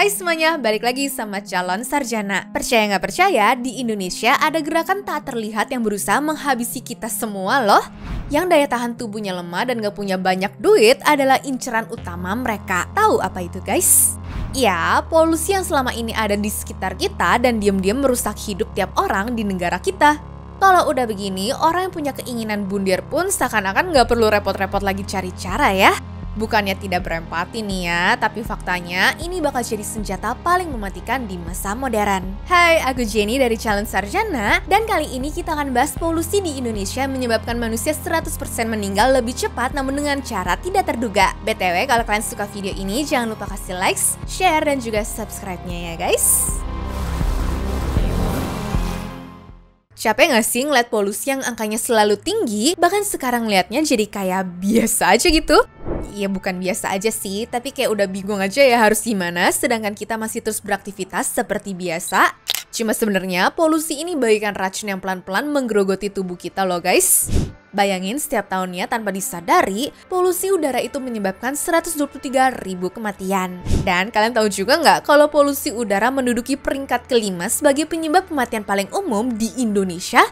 Hai semuanya, balik lagi sama calon sarjana. Percaya nggak percaya, di Indonesia ada gerakan tak terlihat yang berusaha menghabisi kita semua loh. Yang daya tahan tubuhnya lemah dan gak punya banyak duit adalah inceran utama mereka. Tahu apa itu guys? Ya, polusi yang selama ini ada di sekitar kita dan diam-diam merusak hidup tiap orang di negara kita. Kalau udah begini, orang yang punya keinginan bundir pun seakan-akan nggak perlu repot-repot lagi cari cara ya. Bukannya tidak berempati nih ya, tapi faktanya ini bakal jadi senjata paling mematikan di masa modern. Hai, aku Jenny dari Calon Sarjana, dan kali ini kita akan bahas polusi di Indonesia yang menyebabkan manusia 100% meninggal lebih cepat namun dengan cara tidak terduga. BTW, kalau kalian suka video ini, jangan lupa kasih likes, share, dan juga subscribe-nya ya guys. Capek gak sih ngeliat polusi yang angkanya selalu tinggi, bahkan sekarang liatnya jadi kayak biasa aja gitu? Ya bukan biasa aja sih, tapi kayak udah bingung aja ya harus gimana, sedangkan kita masih terus beraktivitas seperti biasa. Cuma sebenarnya polusi ini bagaikan racun yang pelan-pelan menggerogoti tubuh kita loh guys. Bayangin setiap tahunnya tanpa disadari, polusi udara itu menyebabkan 123.000 kematian. Dan kalian tahu juga nggak kalau polusi udara menduduki peringkat kelima sebagai penyebab kematian paling umum di Indonesia?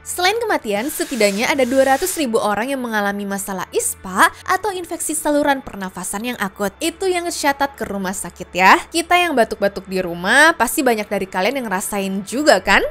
Selain kematian, setidaknya ada 200.000 orang yang mengalami masalah ISPA atau infeksi saluran pernafasan yang akut. Itu yang ngecatat ke rumah sakit ya. Kita yang batuk-batuk di rumah, pasti banyak dari kalian yang ngerasain juga kan?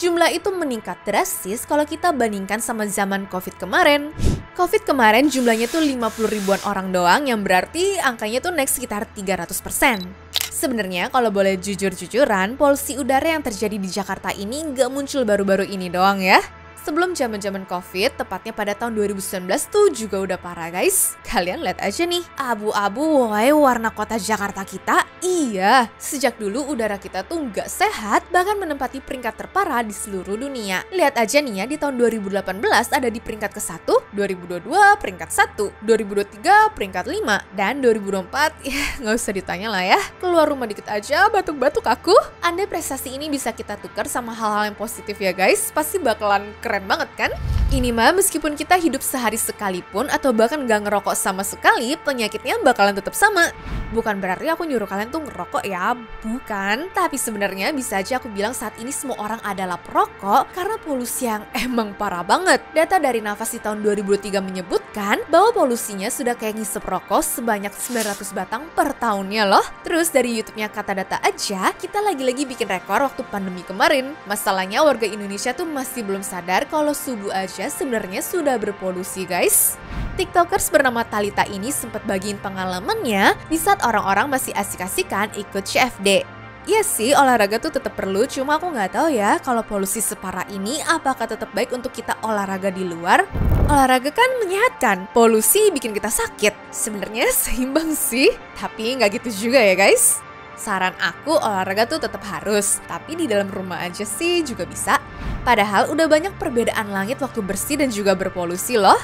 Jumlah itu meningkat drastis kalau kita bandingkan sama zaman COVID kemarin. COVID kemarin jumlahnya tuh 50 ribuan orang doang, yang berarti angkanya tuh naik sekitar 300%. Sebenarnya kalau boleh jujur-jujuran, polusi udara yang terjadi di Jakarta ini nggak muncul baru-baru ini doang ya. Sebelum zaman-zaman COVID, tepatnya pada tahun 2019 tuh juga udah parah guys. Kalian lihat aja nih, abu-abu woy warna kota Jakarta kita. Iya, sejak dulu udara kita tuh nggak sehat, bahkan menempati peringkat terparah di seluruh dunia. Lihat aja nih ya, di tahun 2018 ada di peringkat ke-1, 2022 peringkat 1, 2023 peringkat 5, dan 2024 ya nggak usah ditanya lah ya. Keluar rumah dikit aja batuk-batuk aku. Andai prestasi ini bisa kita tukar sama hal-hal yang positif ya guys, pasti bakalan keren banget kan? Ini mah meskipun kita hidup sehari sekalipun atau bahkan gak ngerokok sama sekali, penyakitnya bakalan tetap sama. Bukan berarti aku nyuruh kalian tuh ngerokok ya, bukan. Tapi sebenarnya bisa aja aku bilang saat ini semua orang adalah perokok karena polusi yang emang parah banget. Data dari Nafas di tahun 2023 menyebutkan bahwa polusinya sudah kayak ngisep rokok sebanyak 900 batang per tahunnya loh. Terus dari YouTube-nya Kata Data aja, kita lagi-lagi bikin rekor waktu pandemi kemarin. Masalahnya warga Indonesia tuh masih belum sadar kalau subuh aja sebenarnya sudah berpolusi guys. TikTokers bernama Talita ini sempat bagiin pengalamannya di saat orang-orang masih asik-asikan ikut CFD. Iya sih, olahraga tuh tetap perlu, cuma aku nggak tahu ya kalau polusi separah ini apakah tetap baik untuk kita olahraga di luar? Olahraga kan menyehatkan, polusi bikin kita sakit. Sebenarnya seimbang sih, tapi nggak gitu juga ya guys. Saran aku olahraga tuh tetap harus, tapi di dalam rumah aja sih juga bisa. Padahal udah banyak perbedaan langit waktu bersih dan juga berpolusi loh.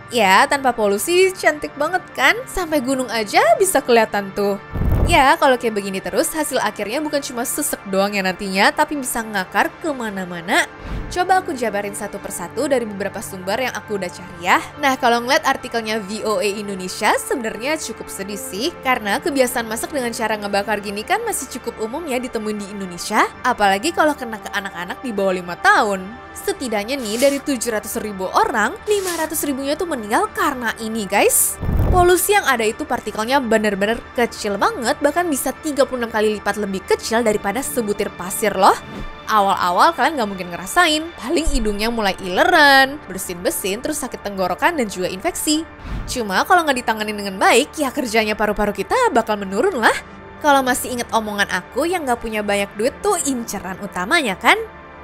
Ya, tanpa polusi cantik banget kan? Sampai gunung aja bisa kelihatan tuh. Ya, kalau kayak begini terus, hasil akhirnya bukan cuma sesek doang ya nantinya, tapi bisa ngakar kemana-mana. Coba aku jabarin satu persatu dari beberapa sumber yang aku udah cari ya. Nah, kalau ngeliat artikelnya VOA Indonesia, sebenarnya cukup sedih sih. Karena kebiasaan masak dengan cara ngebakar gini kan masih cukup umum ya ditemuin di Indonesia. Apalagi kalau kena ke anak-anak di bawah 5 tahun. Setidaknya nih, dari 700.000 orang, 500.000-nya tuh meninggal karena ini guys. Polusi yang ada itu partikelnya bener-bener kecil banget, bahkan bisa 36 kali lipat lebih kecil daripada sebutir pasir loh. Awal-awal kalian gak mungkin ngerasain, paling hidungnya mulai ileran, bersin-bersin, terus sakit tenggorokan dan juga infeksi. Cuma kalau nggak ditanganin dengan baik, ya kerjanya paru-paru kita bakal menurun lah. Kalau masih inget omongan aku yang gak punya banyak duit tuh inceran utamanya kan?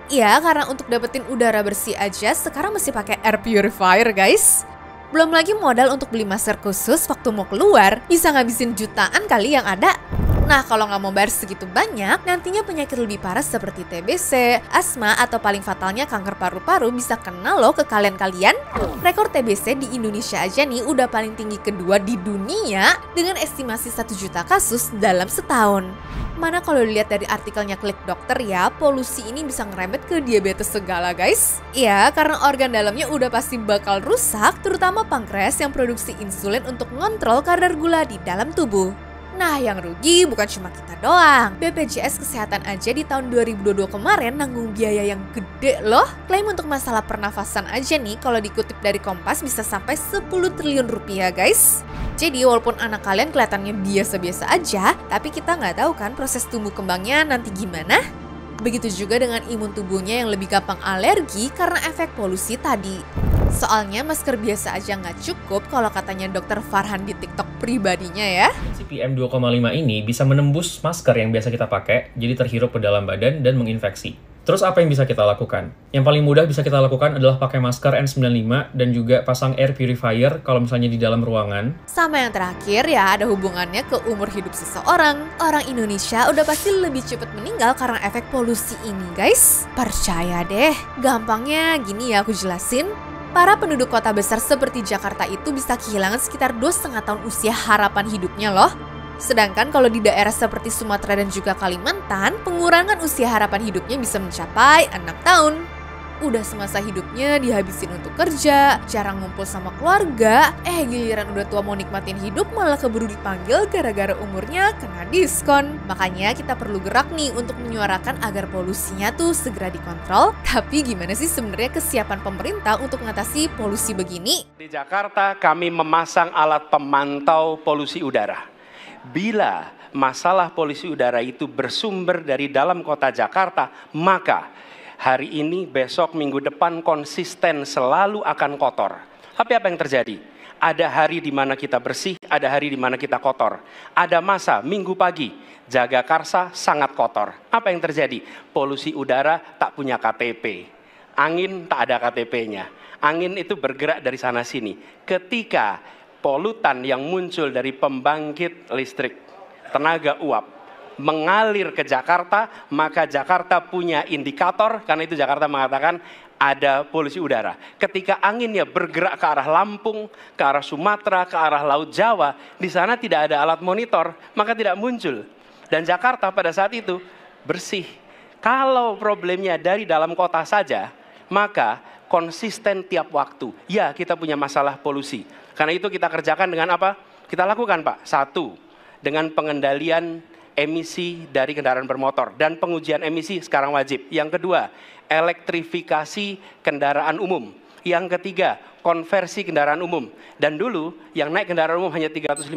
Iya, karena untuk dapetin udara bersih aja sekarang mesti pakai air purifier guys. Belum lagi modal untuk beli masker khusus waktu mau keluar, bisa ngabisin jutaan kali yang ada. Nah, kalau nggak mau bayar segitu banyak, nantinya penyakit lebih parah seperti TBC, asma, atau paling fatalnya kanker paru-paru bisa kena loh ke kalian-kalian. Rekor TBC di Indonesia aja nih udah paling tinggi kedua di dunia dengan estimasi 1 juta kasus dalam setahun. Mana kalau dilihat dari artikelnya Klik Dokter ya, polusi ini bisa ngerembet ke diabetes segala guys. Iya, karena organ dalamnya udah pasti bakal rusak, terutama pankreas yang produksi insulin untuk ngontrol kadar gula di dalam tubuh. Nah, yang rugi bukan cuma kita doang. BPJS Kesehatan aja di tahun 2022 kemarin nanggung biaya yang gede loh. Klaim untuk masalah pernafasan aja nih kalau dikutip dari Kompas bisa sampai 10 triliun rupiah guys. Jadi walaupun anak kalian kelihatannya biasa-biasa aja, tapi kita nggak tahu kan proses tumbuh kembangnya nanti gimana. Begitu juga dengan imun tubuhnya yang lebih gampang alergi karena efek polusi tadi. Soalnya masker biasa aja nggak cukup kalau katanya dokter Farhan di TikTok pribadinya ya. Si PM2,5 ini bisa menembus masker yang biasa kita pakai, jadi terhirup ke dalam badan dan menginfeksi. Terus apa yang bisa kita lakukan? Yang paling mudah bisa kita lakukan adalah pakai masker N95 dan juga pasang air purifier kalau misalnya di dalam ruangan. Sama yang terakhir ya ada hubungannya ke umur hidup seseorang. Orang Indonesia udah pasti lebih cepat meninggal karena efek polusi ini guys. Percaya deh, gampangnya gini ya aku jelasin. Para penduduk kota besar seperti Jakarta itu bisa kehilangan sekitar 2,5 tahun usia harapan hidupnya loh. Sedangkan kalau di daerah seperti Sumatera dan juga Kalimantan, pengurangan usia harapan hidupnya bisa mencapai 6 tahun. Udah semasa hidupnya dihabisin untuk kerja, jarang ngumpul sama keluarga, giliran udah tua mau nikmatin hidup malah keburu dipanggil gara-gara umurnya kena diskon. Makanya kita perlu gerak nih untuk menyuarakan agar polusinya tuh segera dikontrol. Tapi gimana sih sebenarnya kesiapan pemerintah untuk mengatasi polusi begini? Di Jakarta kami memasang alat pemantau polusi udara. Bila masalah polusi udara itu bersumber dari dalam kota Jakarta, maka hari ini, besok, minggu depan konsisten selalu akan kotor. Tapi apa yang terjadi? Ada hari di mana kita bersih, ada hari di mana kita kotor. Ada masa minggu pagi, Jagakarsa sangat kotor. Apa yang terjadi? Polusi udara tak punya KTP. Angin tak ada KTP-nya. Angin itu bergerak dari sana sini. Ketika polutan yang muncul dari pembangkit listrik, tenaga uap, mengalir ke Jakarta, maka Jakarta punya indikator, karena itu Jakarta mengatakan ada polusi udara. Ketika anginnya bergerak ke arah Lampung, ke arah Sumatera, ke arah Laut Jawa, di sana tidak ada alat monitor, maka tidak muncul. Dan Jakarta pada saat itu bersih. Kalau problemnya dari dalam kota saja, maka konsisten tiap waktu. Ya, kita punya masalah polusi. Karena itu kita kerjakan dengan apa? Kita lakukan Pak. 1, dengan pengendalian emisi dari kendaraan bermotor dan pengujian emisi sekarang wajib. Yang kedua, elektrifikasi kendaraan umum. Yang ketiga, konversi kendaraan umum. Dan dulu yang naik kendaraan umum hanya 350.000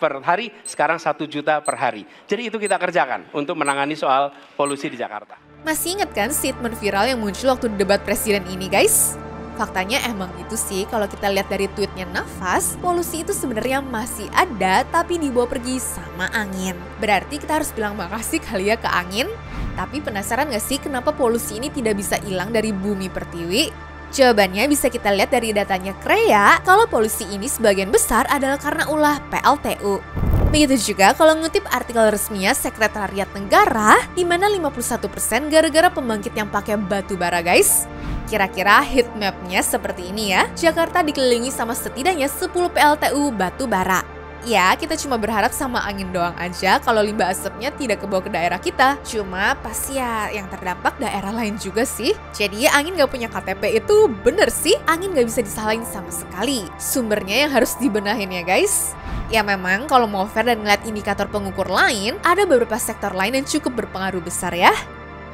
per hari, sekarang 1 juta per hari. Jadi itu kita kerjakan untuk menangani soal polusi di Jakarta. Masih ingat kan statement viral yang muncul waktu debat presiden ini guys? Faktanya emang gitu sih, kalau kita lihat dari tweetnya Nafas, polusi itu sebenarnya masih ada tapi dibawa pergi sama angin. Berarti kita harus bilang makasih kali ya ke angin. Tapi penasaran gak sih kenapa polusi ini tidak bisa hilang dari bumi pertiwi? Jawabannya bisa kita lihat dari datanya KREA, kalau polusi ini sebagian besar adalah karena ulah PLTU. Begitu juga kalau ngutip artikel resminya Sekretariat Negara, di mana 51% gara-gara pembangkit yang pakai batu bara guys. Kira-kira heat map-nya seperti ini ya, Jakarta dikelilingi sama setidaknya 10 PLTU batu bara. Ya, kita cuma berharap sama angin doang aja kalau limbah asapnya tidak kebawa ke daerah kita. Cuma pasti ya yang terdampak daerah lain juga sih. Jadi angin gak punya KTP itu bener sih, angin gak bisa disalahin sama sekali. Sumbernya yang harus dibenahin ya guys. Ya memang kalau mau fair dan ngeliat indikator pengukur lain, ada beberapa sektor lain yang cukup berpengaruh besar ya.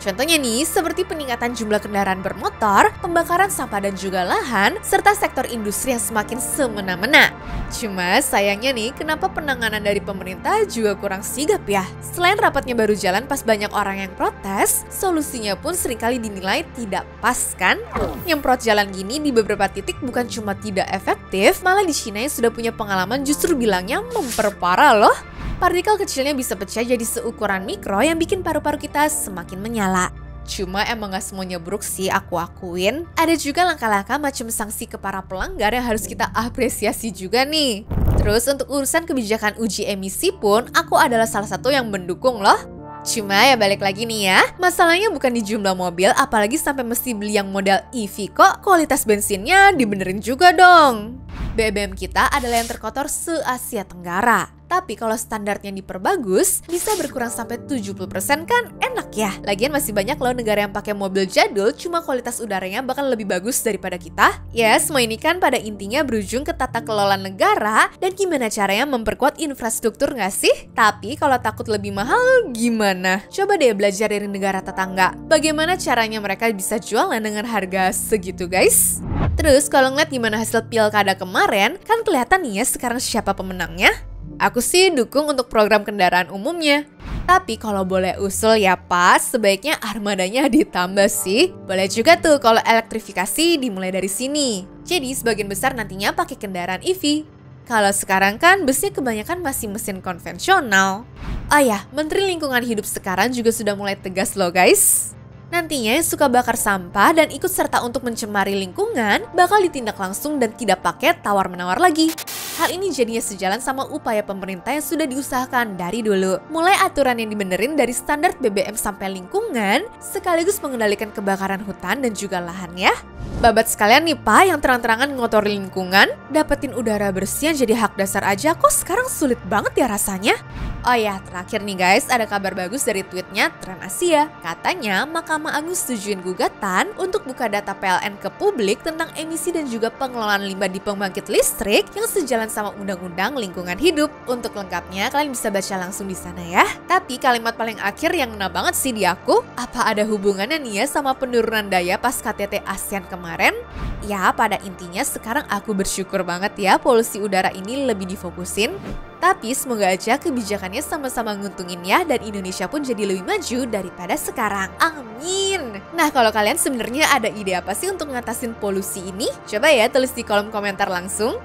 Contohnya nih, seperti peningkatan jumlah kendaraan bermotor, pembakaran sampah dan juga lahan, serta sektor industri yang semakin semena-mena. Cuma sayangnya nih, kenapa penanganan dari pemerintah juga kurang sigap ya? Selain rapatnya baru jalan pas banyak orang yang protes, solusinya pun seringkali dinilai tidak pas kan? Nyemprot jalan gini di beberapa titik bukan cuma tidak efektif, malah di China yang sudah punya pengalaman justru bilangnya memperparah loh. Partikel kecilnya bisa pecah jadi seukuran mikro yang bikin paru-paru kita semakin menyala. Cuma emang gak semuanya buruk sih, aku akuin. Ada juga langkah-langkah macam sanksi ke para pelanggar yang harus kita apresiasi juga nih. Terus untuk urusan kebijakan uji emisi pun, aku adalah salah satu yang mendukung loh. Cuma ya balik lagi nih ya, masalahnya bukan di jumlah mobil, apalagi sampai mesti beli yang model EV kok, kualitas bensinnya dibenerin juga dong. BBM kita adalah yang terkotor se-Asia Tenggara. Tapi kalau standarnya diperbagus, bisa berkurang sampai 70% kan enak ya. Lagian masih banyak loh negara yang pakai mobil jadul, cuma kualitas udaranya bakal lebih bagus daripada kita. Ya, semua ini kan pada intinya berujung ke tata kelola negara dan gimana caranya memperkuat infrastruktur nggak sih? Tapi kalau takut lebih mahal, gimana? Coba deh belajar dari negara tetangga. Bagaimana caranya mereka bisa jualan dengan harga segitu, guys? Terus kalau ngeliat gimana hasil pilkada kemarin, kan kelihatan nih ya sekarang siapa pemenangnya? Aku sih dukung untuk program kendaraan umumnya. Tapi kalau boleh usul ya pas, sebaiknya armadanya ditambah sih. Boleh juga tuh kalau elektrifikasi dimulai dari sini. Jadi sebagian besar nantinya pakai kendaraan EV. Kalau sekarang kan busnya kebanyakan masih mesin konvensional. Oh ya, Menteri Lingkungan Hidup sekarang juga sudah mulai tegas loh guys. Nantinya yang suka bakar sampah dan ikut serta untuk mencemari lingkungan bakal ditindak langsung dan tidak pakai tawar-menawar lagi. Hal ini jadinya sejalan sama upaya pemerintah yang sudah diusahakan dari dulu. Mulai aturan yang dibenerin dari standar BBM sampai lingkungan, sekaligus mengendalikan kebakaran hutan dan juga lahan ya. Babat sekalian nih Pak yang terang-terangan ngotori lingkungan, dapetin udara bersih yang jadi hak dasar aja kok sekarang sulit banget ya rasanya. Oh ya, terakhir nih guys, ada kabar bagus dari tweetnya Trans Asia. Katanya Mahkamah Agung setujuin gugatan untuk buka data PLN ke publik tentang emisi dan juga pengelolaan limbah di pembangkit listrik yang sejalan sama Undang-Undang Lingkungan Hidup. Untuk lengkapnya kalian bisa baca langsung di sana ya. Tapi kalimat paling akhir yang ngena banget sih di aku, apa ada hubungannya nih ya sama penurunan daya pas KTT ASEAN kemarin? Ya, pada intinya sekarang aku bersyukur banget ya polusi udara ini lebih difokusin. Tapi semoga aja kebijakannya sama-sama nguntungin ya dan Indonesia pun jadi lebih maju daripada sekarang. Amin. Nah, kalau kalian sebenarnya ada ide apa sih untuk ngatasin polusi ini? Coba ya tulis di kolom komentar langsung.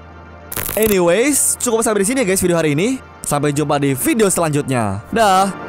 Anyways, cukup sampai di sini ya guys video hari ini. Sampai jumpa di video selanjutnya. Dah.